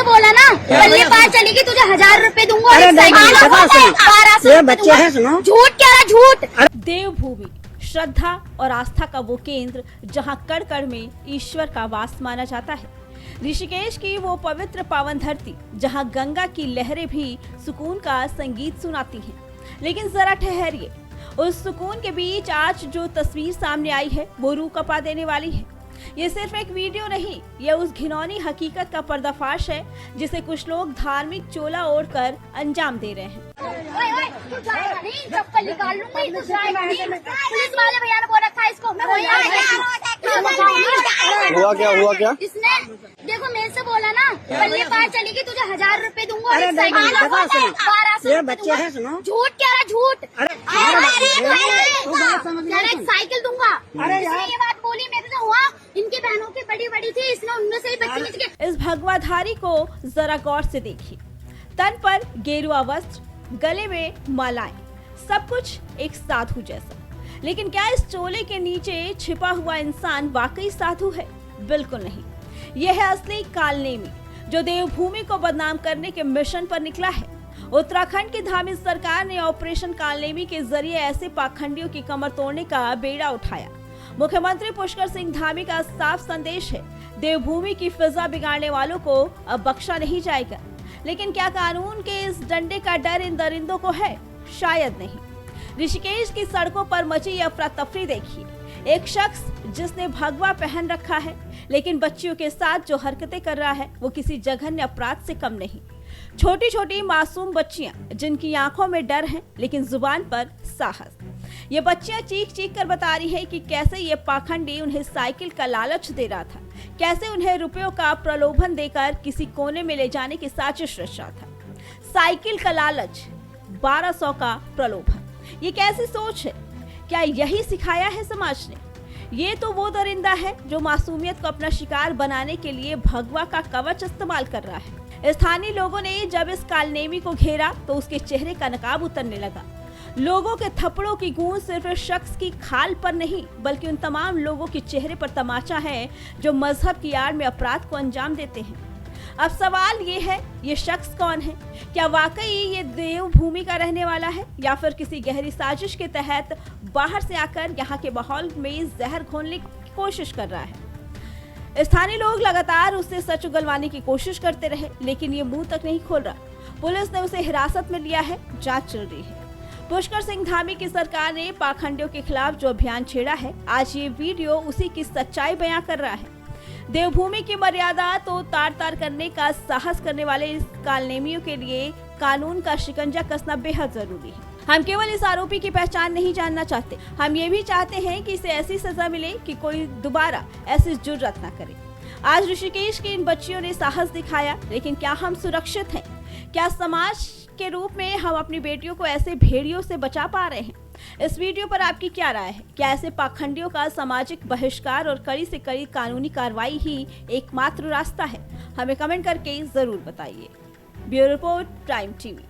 से बोला ना गली पार चलेगी तुझे 1000 रुपए दूंगा। ये बच्चे हैं, सुनो। झूठ कह रहा, झूठ। देवभूमि श्रद्धा और आस्था का वो केंद्र जहां कण कण में ईश्वर का वास माना जाता है। ऋषिकेश की वो पवित्र पावन धरती जहां गंगा की लहरें भी सुकून का संगीत सुनाती हैं। लेकिन जरा ठहरिए, उस सुकून के बीच आज जो तस्वीर सामने आई है वो रूह कपा देने वाली है। ये सिर्फ एक वीडियो नहीं, ये उस घिनौनी हकीकत का पर्दाफाश है जिसे कुछ लोग धार्मिक चोला ओढ़कर अंजाम दे रहे हैं। चप्पल निकाल लूंगी, पुलिस वाले भैया ने बोला था इसको। हुआ क्या? इसने देखो मेरे से बोला ना गली पार चलेगी तुझे 1000 रुपए दूंगा। ये बच्चे हैं, सुनो। झूठ कह रहा, झूठ। साइकिल दूंगा। इसने ये बात बोली, मेरे से हुआ। इनकी बहनों की बड़ी बड़ी थी, इसने उनमें से ही बच्चे के। इस भगवाधारी को जरा गौर से देखिए। तन पर गेरुआ वस्त्र, गले में मालाएं, सब कुछ एक साधु जैसा। लेकिन क्या इस चोले के नीचे छिपा हुआ इंसान वाकई साधु है? बिल्कुल नहीं। यह है असली कालनेमी जो देवभूमि को बदनाम करने के मिशन पर निकला है। उत्तराखंड की धार्मिक सरकार ने ऑपरेशन कालनेमी के जरिए ऐसे पाखंडियों की कमर तोड़ने का बेड़ा उठाया। मुख्यमंत्री पुष्कर सिंह धामी का साफ संदेश है, देवभूमि की फिजा बिगाड़ने वालों को अब बख्शा नहीं जाएगा। लेकिन क्या कानून के इस डंडे का डर इन दरिंदों को है? शायद नहीं। ऋषिकेश की सड़कों पर मची अफरा तफरी देखिए। एक शख्स जिसने भगवा पहन रखा है लेकिन बच्चियों के साथ जो हरकतें कर रहा है वो किसी जघन्य अपराध से कम नहीं। छोटी छोटी मासूम बच्चियां जिनकी आंखों में डर है लेकिन जुबान पर साहस। ये बच्चियां चीख चीख कर बता रही है कि कैसे ये पाखंडी उन्हें साइकिल का लालच दे रहा था, कैसे उन्हें रुपयों का प्रलोभन देकर किसी कोने में ले जाने की साजिश रच रहा था। साइकिल का लालच, 1200 का प्रलोभन, ये कैसी सोच है? क्या यही सिखाया है समाज ने? ये तो वो दरिंदा है जो मासूमियत को अपना शिकार बनाने के लिए भगवा का कवच इस्तेमाल कर रहा है। स्थानीय लोगों ने जब इस कालनेमी को घेरा तो उसके चेहरे का नकाब उतरने लगा। लोगों के थप्पड़ों की गूंज सिर्फ इस शख्स की खाल पर नहीं बल्कि उन तमाम लोगों के चेहरे पर तमाचा है जो मजहब की आड़ में अपराध को अंजाम देते हैं। अब सवाल ये है, ये शख्स कौन है? क्या वाकई ये देवभूमि का रहने वाला है या फिर किसी गहरी साजिश के तहत बाहर से आकर यहाँ के माहौल में जहर घोलने की कोशिश कर रहा है? स्थानीय लोग लगातार उससे सच उगलवाने की कोशिश करते रहे लेकिन ये मुंह तक नहीं खोल रहा। पुलिस ने उसे हिरासत में लिया है, जांच चल रही है। पुष्कर सिंह धामी की सरकार ने पाखंडियों के खिलाफ जो अभियान छेड़ा है, आज ये वीडियो उसी की सच्चाई बयां कर रहा है। देवभूमि की मर्यादा तो तार तार करने का साहस करने वाले इस कालनेमियों के लिए कानून का शिकंजा कसना बेहद जरूरी है। हम केवल इस आरोपी की पहचान नहीं जानना चाहते, हम ये भी चाहते हैं कि इसे ऐसी सजा मिले कि कोई दोबारा ऐसी जुर्रत न करे। आज ऋषिकेश की इन बच्चियों ने साहस दिखाया, लेकिन क्या हम सुरक्षित हैं? क्या समाज के रूप में हम अपनी बेटियों को ऐसे भेड़ियों से बचा पा रहे हैं? इस वीडियो पर आपकी क्या राय है? क्या ऐसे पाखंडियों का सामाजिक बहिष्कार और कड़ी से कड़ी कानूनी कार्रवाई ही एकमात्र रास्ता है? हमें कमेंट करके जरूर बताइए। Bureau report, prime TV.